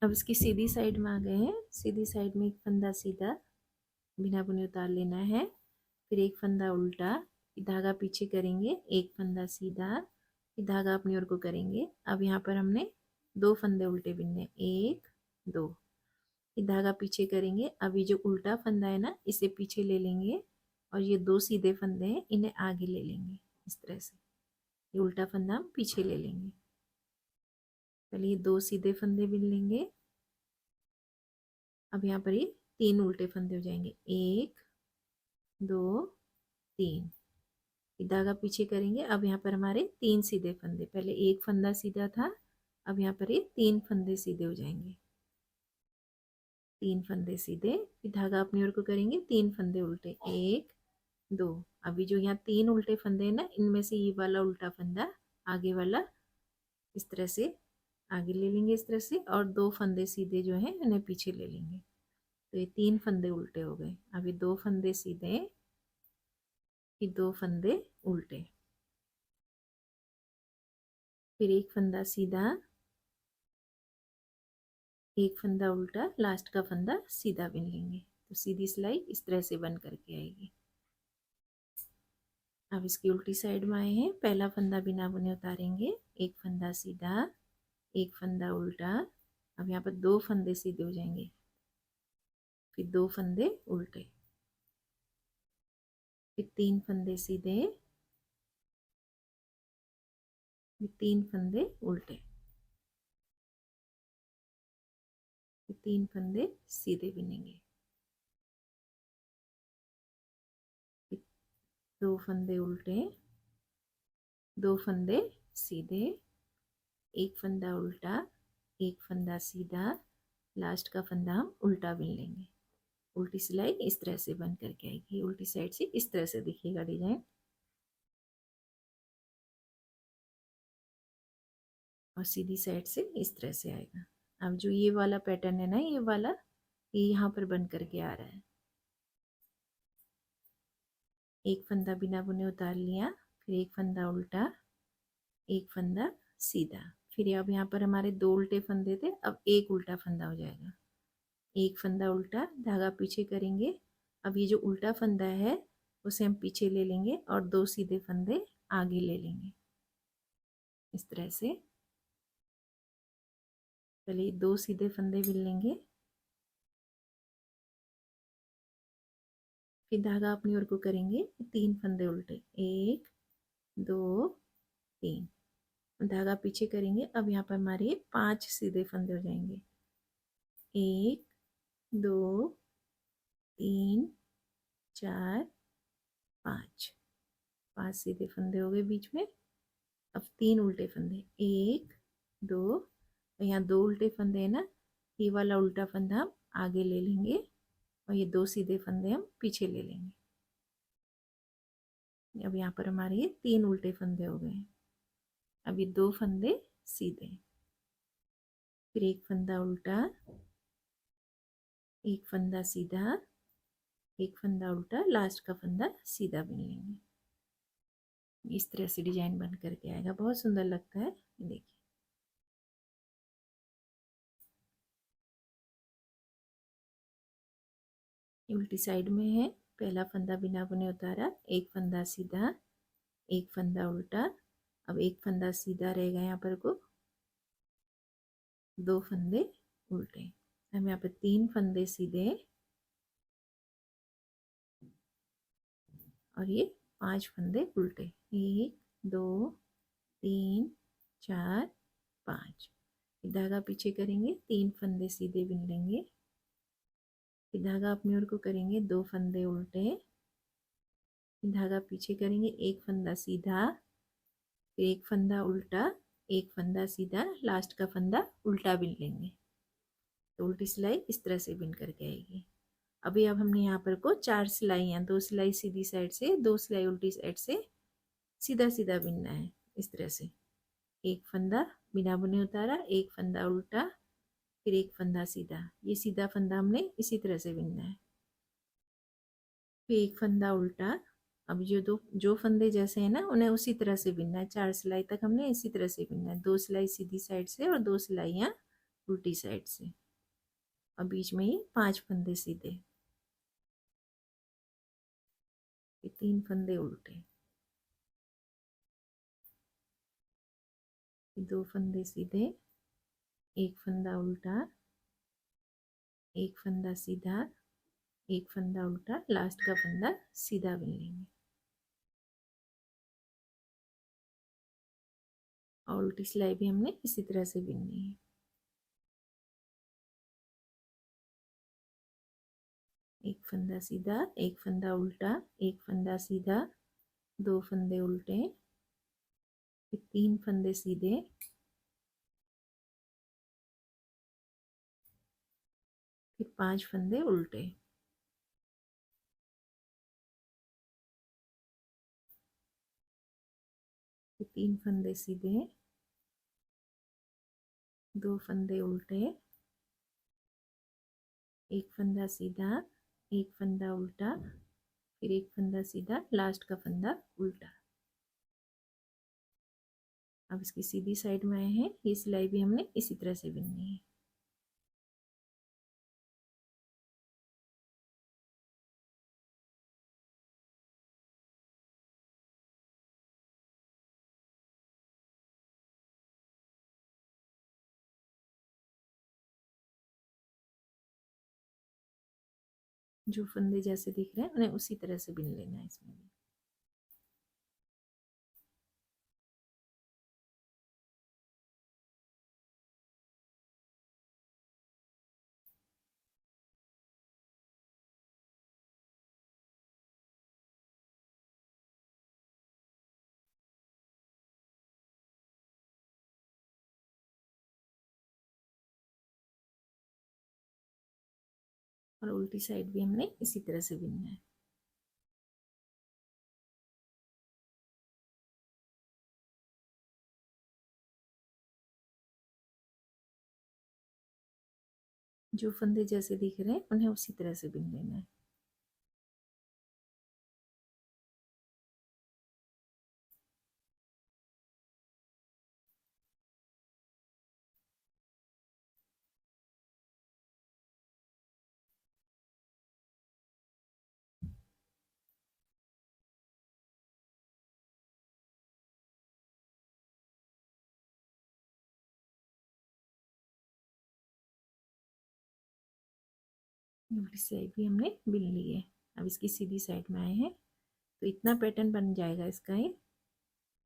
अब इसकी सीधी साइड में आ गए हैं, सीधी साइड में एक फंदा सीधा बिना बुने उतार लेना है, फिर एक फंदा उल्टा, धागा पीछे करेंगे, एक फंदा सीधा, फिर धागा अपनी ओर को करेंगे। अब यहाँ पर हमने 2 फंदे उल्टे बिनने, 1 2, फिर धागा पीछे करेंगे। अभी जो उल्टा फंदा है ना, इसे पीछे ले लेंगे और ये 2 सीधे फंदे हैं, इन्हें आगे ले लेंगे, इस तरह से। ये उल्टा फंदा हम पीछे ले लेंगे, पहले ये 2 सीधे फंदे बिन लेंगे। अब यहाँ पर ये 3 उल्टे फंदे हो जाएंगे, 1 2 3, धागा पीछे करेंगे। अब यहाँ पर हमारे 3 सीधे फंदे, पहले एक फंदा सीधा था, अब यहाँ पर ये 3 फंदे सीधे हो जाएंगे, 3 फंदे सीधे, फिर धागा अपनी ओर को करेंगे, 3 फंदे उल्टे, 1 2। अभी जो यहाँ 3 उल्टे फंदे हैं ना, इनमें से ये वाला उल्टा फंदा आगे वाला इस तरह से आगे ले लेंगे, इस तरह से, और 2 फंदे सीधे जो हैं इन्हें पीछे ले लेंगे। तो ये 3 फंदे उल्टे हो गए। अभी 2 फंदे सीधे, फिर 2 फंदे उल्टे, फिर एक फंदा सीधा, एक फंदा उल्टा, लास्ट का फंदा सीधा बिन लेंगे। तो सीधी सिलाई इस तरह से बन करके आएगी। अब इसकी उल्टी साइड में आए हैं, पहला फंदा बिना बुने उतारेंगे, एक फंदा सीधा, एक फंदा उल्टा, अब यहाँ पर 2 फंदे सीधे हो जाएंगे, फिर 2 फंदे उल्टे, फिर 3 फंदे सीधे, फिर 3 फंदे उल्टे, फिर 3 फंदे सीधे बिनेंगे, फिर 2 फंदे उल्टे, 2 फंदे सीधे, एक फंदा उल्टा, एक फंदा सीधा, लास्ट का फंदा हम उल्टा बिन लेंगे। उल्टी सिलाई इस तरह से बन करके आएगी, उल्टी साइड से इस तरह से दिखेगा डिजाइन, और सीधी साइड से इस तरह से आएगा। अब जो ये वाला पैटर्न है ना, ये वाला, ये यहाँ पर बन करके आ रहा है। एक फंदा बिना बुने उतार लिया, फिर एक फंदा उल्टा, एक फंदा सीधा, फिर अब यहाँ पर हमारे 2 उल्टे फंदे थे, अब एक उल्टा फंदा हो जाएगा, एक फंदा उल्टा, धागा पीछे करेंगे। अब ये जो उल्टा फंदा है उसे हम पीछे ले लेंगे और 2 सीधे फंदे आगे ले लेंगे, इस तरह से। चलिए 2 सीधे फंदे बिन लेंगे, फिर धागा अपनी ओर को करेंगे, 3 फंदे उल्टे, 1 2 3, धागा पीछे करेंगे। अब यहाँ पर हमारे 5 सीधे फंदे हो जाएंगे, 1 2 3 4 5, 5 सीधे फंदे हो गए बीच में। अब 3 उल्टे फंदे, 1 2, यहाँ 2 उल्टे फंदे है ना, ये वाला उल्टा फंदा हम आगे ले लेंगे और ये 2 सीधे फंदे हम पीछे ले लेंगे, अब यहाँ पर हमारे ये 3 उल्टे फंदे हो गए। अब ये 2 फंदे सीधे, फिर एक फंदा उल्टा, एक फंदा सीधा, एक फंदा उल्टा, लास्ट का फंदा सीधा बुन लेंगे। इस तरह से डिजाइन बन करके आएगा, बहुत सुंदर लगता है। देखिए उल्टी साइड में है, पहला फंदा बिना बुने उतारा, एक फंदा सीधा, एक फंदा उल्टा, अब एक फंदा सीधा रहेगा यहाँ पर को, 2 फंदे उल्टे। हम यहाँ पर 3 फंदे सीधे और ये 5 फंदे उल्टे, 1 2 3 4 5। धागा पीछे करेंगे, 3 फंदे सीधे बुन लेंगे, फिर धागा अपनी ओर को करेंगे, 2 फंदे उल्टे, धागा पीछे करेंगे, एक फंदा सीधा, फिर एक फंदा उल्टा, एक फंदा सीधा, लास्ट का फंदा उल्टा बुन लेंगे। तो उल्टी सिलाई इस तरह से बुन करके आएगी। अभी अब हमने यहाँ पर को 4 सिलाइयाँ, 2 सिलाई सीधी साइड से, 2 सिलाई उल्टी साइड से सीधा सीधा बुनना है। इस तरह से एक फंदा बिना बुने उतारा, एक फंदा उल्टा, फिर एक फंदा सीधा। ये सीधा फंदा हमने इसी तरह से बुनना है, फिर एक फंदा उल्टा। अब जो फंदे जैसे हैं ना, उन्हें उसी तरह से बुनना है। 4 सिलाई तक हमने इसी तरह से बुनना है, 2 सिलाई सीधी साइड से और 2 सिलाइयाँ उल्टी साइड से, और बीच में ये 5 फंदे सीधे, 3 फंदे उल्टे, 2 फंदे सीधे, एक फंदा उल्टा, एक फंदा सीधा, एक फंदा उल्टा, लास्ट का फंदा सीधा बुन लेंगे। और उल्टी सिलाई भी हमने इसी तरह से बुननी है। एक फंदा सीधा, एक फंदा उल्टा, एक फंदा सीधा, 2 फंदे उल्टे, फिर 3 फंदे सीधे, फिर 5 फंदे उल्टे, फिर 3 फंदे सीधे, 2 फंदे उल्टे, एक फंदा सीधा, एक फंदा उल्टा, फिर एक फंदा सीधा, लास्ट का फंदा उल्टा। अब इसकी सीधी साइड में आए हैं, ये सिलाई भी हमने इसी तरह से बुननी है। जो फंदे जैसे दिख रहे हैं उन्हें उसी तरह से बुन लेना है इसमें भी। और उल्टी साइड भी हमने इसी तरह से बुनना है। जो फंदे जैसे दिख रहे हैं उन्हें उसी तरह से बुन लेना है। उल्टी सिलाई भी हमने बुन ली है। अब इसकी सीधी साइड में आए हैं, तो इतना पैटर्न बन जाएगा इसका, ये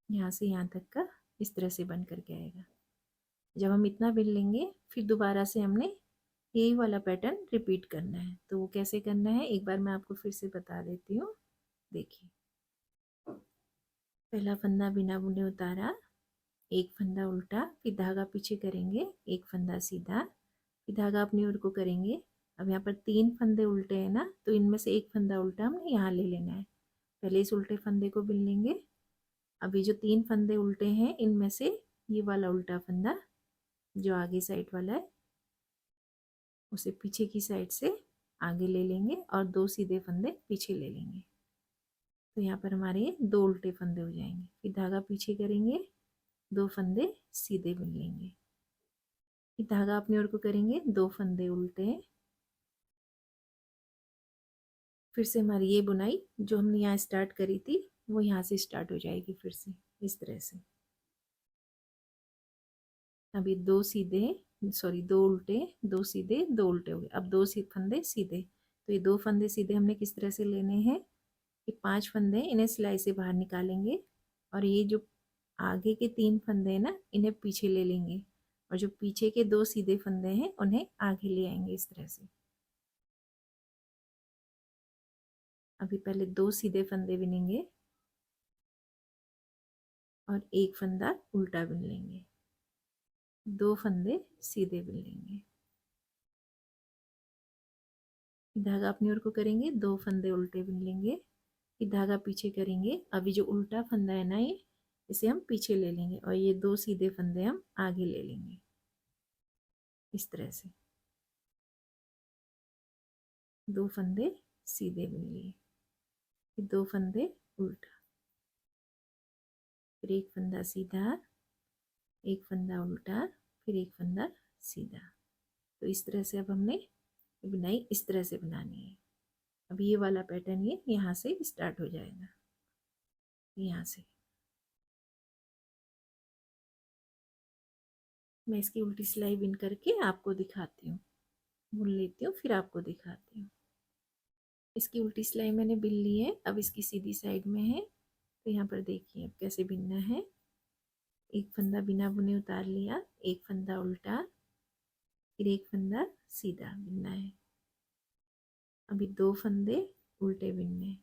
यहाँ से यहाँ तक का इस तरह से बन करके आएगा। जब हम इतना बुन लेंगे, फिर दोबारा से हमने यही वाला पैटर्न रिपीट करना है। तो वो कैसे करना है एक बार मैं आपको फिर से बता देती हूँ। देखिए पहला फंदा बिना बुने उतारा, एक फंदा उल्टा, फिर धागा पीछे करेंगे, एक फंदा सीधा, फिर धागा अपनी ओर को करेंगे। अब यहाँ पर 3 फंदे उल्टे हैं ना, तो इनमें से एक फंदा उल्टा हमने यहाँ ले लेना है। पहले इस उल्टे फंदे को बिन लेंगे। अभी जो 3 फंदे उल्टे हैं इनमें से ये वाला उल्टा फंदा जो आगे साइड वाला है उसे पीछे की साइड से आगे ले लेंगे और 2 सीधे फंदे पीछे ले लेंगे। तो यहाँ पर हमारे 2 उल्टे फंदे हो जाएंगे। फिर धागा पीछे करेंगे, 2 फंदे सीधे बुन लेंगे। फिर धागा अपनी ओर को करेंगे, 2 फंदे उल्टे। फिर से हमारी ये बुनाई जो हमने यहाँ स्टार्ट करी थी वो यहाँ से स्टार्ट हो जाएगी फिर से इस तरह से। अभी 2 सीधे, सॉरी 2 उल्टे, 2 सीधे, 2 उल्टे हो गए। अब 2 फंदे सीधे। तो ये 2 फंदे सीधे हमने किस तरह से लेने हैं, ये 5 फंदे इन्हें सिलाई से बाहर निकालेंगे और ये जो आगे के 3 फंदे हैं ना इन्हें पीछे ले लेंगे और जो पीछे के 2 सीधे फंदे हैं उन्हें आगे ले आएंगे इस तरह से। अभी पहले 2 सीधे फंदे बिनेंगे और 1 फंदा उल्टा बिन लेंगे, 2 फंदे सीधे बिन लेंगे। धागा अपनी ओर को करेंगे, 2 फंदे उल्टे बिन लेंगे। फिर धागा पीछे करेंगे। अभी जो उल्टा फंदा है ना ये इसे हम पीछे ले लेंगे और ये 2 सीधे फंदे हम आगे ले लेंगे इस तरह से। 2 फंदे सीधे बुन लिए, फिर 2 फंदे उल्टा, फिर 1 फंदा सीधा, 1 फंदा उल्टा, फिर 1 फंदा सीधा। तो इस तरह से अब हमने बुनाई इस तरह से बनानी है। अब ये वाला पैटर्न ये यहाँ से स्टार्ट हो जाएगा, यहाँ से। मैं इसकी उल्टी सिलाई बिन करके आपको दिखाती हूँ, बुन लेती हूँ फिर आपको दिखाती हूँ। इसकी उल्टी सिलाई मैंने बिन ली है। अब इसकी सीधी साइड में है तो यहाँ पर देखिए अब कैसे बिनना है। 1 फंदा बिना बुने उतार लिया, 1 फंदा उल्टा, फिर 1 फंदा सीधा बिनना है। अभी 2 फंदे उल्टे बिनने,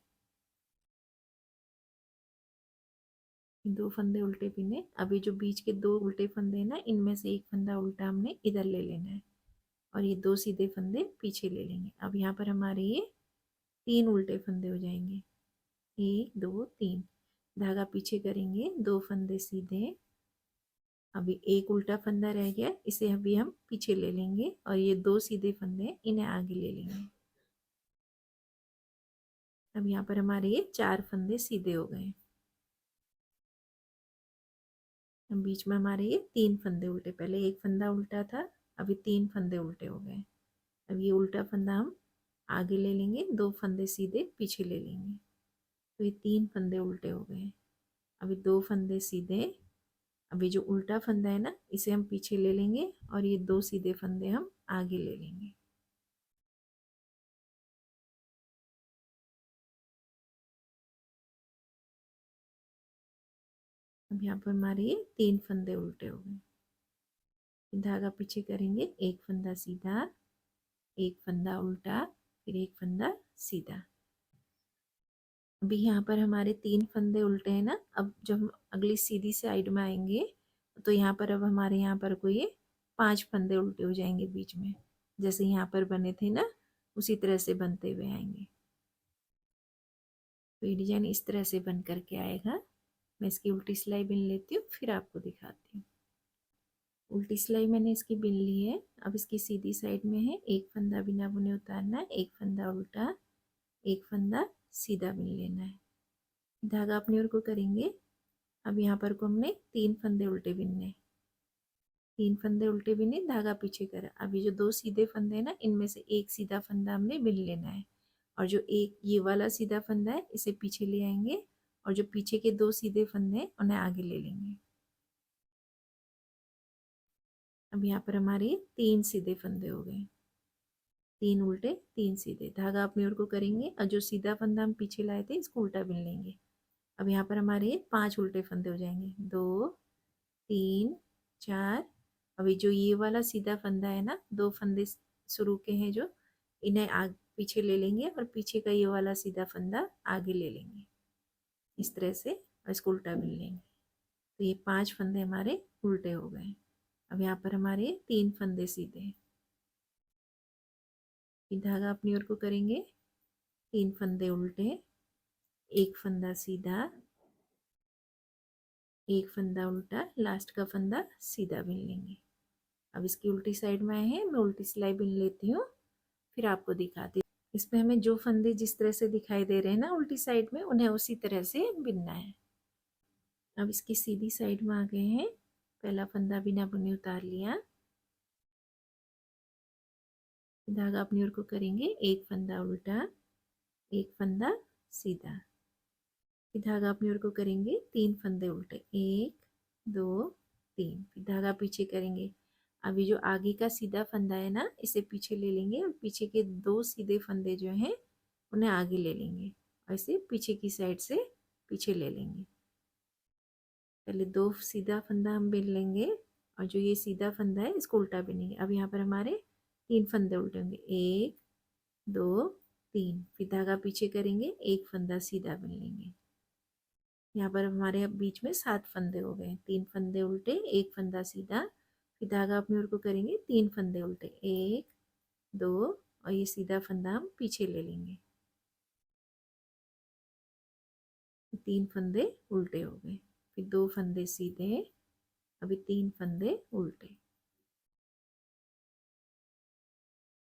2 फंदे उल्टे बिने। अभी जो बीच के 2 उल्टे फंदे हैं ना इनमें से 1 फंदा उल्टा हमने इधर ले लेना है और ये 2 सीधे फंदे पीछे ले लेंगे। अब यहाँ पर हमारे ये 3 उल्टे फंदे हो जाएंगे, 1 2 3। धागा पीछे करेंगे, 2 फंदे सीधे। अभी 1 उल्टा फंदा रह गया, इसे अभी हम पीछे ले लेंगे और ये 2 सीधे फंदे इन्हें आगे ले लेंगे। अब यहाँ पर हमारे ये 4 फंदे सीधे हो गए। अब बीच में हमारे ये 3 फंदे उल्टे, पहले 1 फंदा उल्टा था, अभी 3 फंदे उल्टे हो गए। अब ये उल्टा फंदा हम आगे ले लेंगे, 2 फंदे सीधे पीछे ले लेंगे। तो ये 3 फंदे उल्टे हो गए। अभी 2 फंदे सीधे। अभी जो उल्टा फंदा है ना इसे हम पीछे ले लेंगे और ये 2 सीधे फंदे हम आगे ले लेंगे। अब यहाँ पर हमारे ये 3 फंदे उल्टे हो गए। धागा पीछे करेंगे, 1 फंदा सीधा, 1 फंदा उल्टा, फिर 1 फंदा सीधा। अभी यहाँ पर हमारे 3 फंदे उल्टे हैं ना। अब जब हम अगली सीधी साइड में आएंगे तो यहाँ पर अब हमारे यहाँ पर को ये 5 फंदे उल्टे हो जाएंगे बीच में, जैसे यहाँ पर बने थे ना उसी तरह से बनते हुए आएंगे। तो ये डिजाइन इस तरह से बन करके आएगा। मैं इसकी उल्टी सिलाई बिन लेती हूँ फिर आपको दिखाती हूँ। उल्टी सिलाई मैंने इसकी बिन ली है। अब इसकी सीधी साइड में है, 1 फंदा बिना बुने उतारना, 1 फंदा उल्टा, 1 फंदा सीधा बिन लेना है। धागा अपनी ओर को करेंगे। अब यहाँ पर को हमने 3 फंदे उल्टे बिनने, 3 फंदे उल्टे बिने, धागा पीछे करा। अभी जो 2 सीधे फंदे हैं ना इनमें से 1 सीधा फंदा हमने बिन लेना है और जो एक ये वाला सीधा फंदा है इसे पीछे ले आएंगे और जो पीछे के 2 सीधे फंदे हैं उन्हें आगे ले लेंगे। अब यहाँ पर हमारे 3 सीधे फंदे हो गए, 3 उल्टे 3 सीधे। धागा अपनी ओर को करेंगे और जो सीधा फंदा हम पीछे लाए थे इसको उल्टा बिन लेंगे। अब यहाँ पर हमारे 5 उल्टे फंदे हो जाएंगे, 2 3 4। अभी जो ये वाला सीधा फंदा है ना, 2 फंदे शुरू के हैं जो इन्हें आगे पीछे ले लेंगे और पीछे का ये वाला सीधा फंदा आगे ले लेंगे इस तरह से और इसको उल्टा बिन लेंगे। तो ये 5 फंदे हमारे उल्टे हो गए। अब यहाँ पर हमारे 3 फंदे सीधे। धागा अपनी ओर को करेंगे, 3 फंदे उल्टे, एक फंदा सीधा, एक फंदा उल्टा, लास्ट का फंदा सीधा बिन लेंगे। अब इसकी उल्टी साइड में आए हैं, मैं उल्टी सिलाई बिन लेती हूँ, फिर आपको दिखाती हूँ। इसमें हमें जो फंदे जिस तरह से दिखाई दे रहे हैं ना उल्टी साइड में, उन्हें उसी तरह से बिनना है। अब इसकी सीधी साइड में आ गए हैं, पहला फंदा बिना बुने उतार लिया, धागा अपनी ओर को करेंगे, एक फंदा उल्टा, एक फंदा सीधा, फिर धागा अपनी ओर को करेंगे, 3 फंदे उल्टे, 1 2 3, फिर धागा पीछे करेंगे। अभी जो आगे का सीधा फंदा है ना, इसे पीछे ले लेंगे और पीछे के 2 सीधे फंदे जो हैं उन्हें आगे ले लेंगे, ऐसे पीछे की साइड से पीछे ले लेंगे। पहले 2 सीधा फंदा हम बिन लेंगे और जो ये सीधा फंदा है इसको उल्टा बिनेंगे। अब यहाँ पर हमारे 3 फंदे उल्टे होंगे, 1 2 3, फिर धागा पीछे करेंगे, एक फंदा सीधा बिन लेंगे। यहाँ पर हमारे बीच में 7 फंदे हो गए, 3 फंदे उल्टे, एक फंदा सीधा, फिर धागा अपनी ओर को करेंगे, 3 फंदे उल्टे, 1 2, और ये सीधा फंदा हम पीछे ले लेंगे। 3 फंदे उल्टे हो गए, फिर 2 फंदे सीधे, अभी 3 फंदे उल्टे,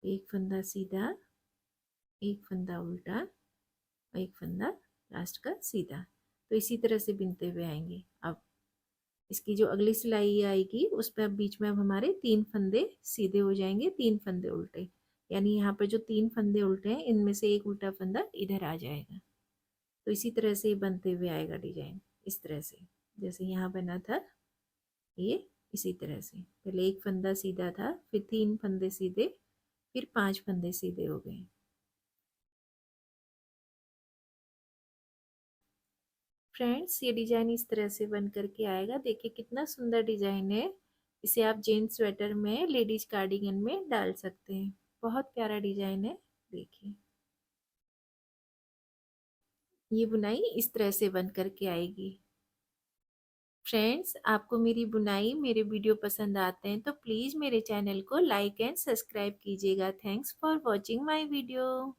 एक फंदा सीधा, एक फंदा उल्टा और एक फंदा लास्ट का सीधा। तो इसी तरह से बिनते हुए आएंगे। अब इसकी जो अगली सिलाई आएगी उस पर अब बीच में अब हमारे 3 फंदे सीधे हो जाएंगे, 3 फंदे उल्टे, यानी यहाँ पर जो 3 फंदे उल्टे हैं इनमें से एक उल्टा फंदा इधर आ जाएगा। तो इसी तरह से बनते हुए आएगा डिजाइन, इस तरह से जैसे यहाँ बना था, ये इसी तरह से पहले एक फंदा सीधा था, फिर 3 फंदे सीधे, फिर 5 फंदे सीधे हो गए। फ्रेंड्स ये डिजाइन इस तरह से बन करके आएगा, देखिए कितना सुंदर डिजाइन है। इसे आप जेंट्स स्वेटर में, लेडीज कार्डिगन में डाल सकते हैं, बहुत प्यारा डिजाइन है। देखिए ये बुनाई इस तरह से बन करके आएगी। फ्रेंड्स आपको मेरी बुनाई, मेरे वीडियो पसंद आते हैं तो प्लीज़ मेरे चैनल को लाइक एंड सब्सक्राइब कीजिएगा। Thanks for watching my video.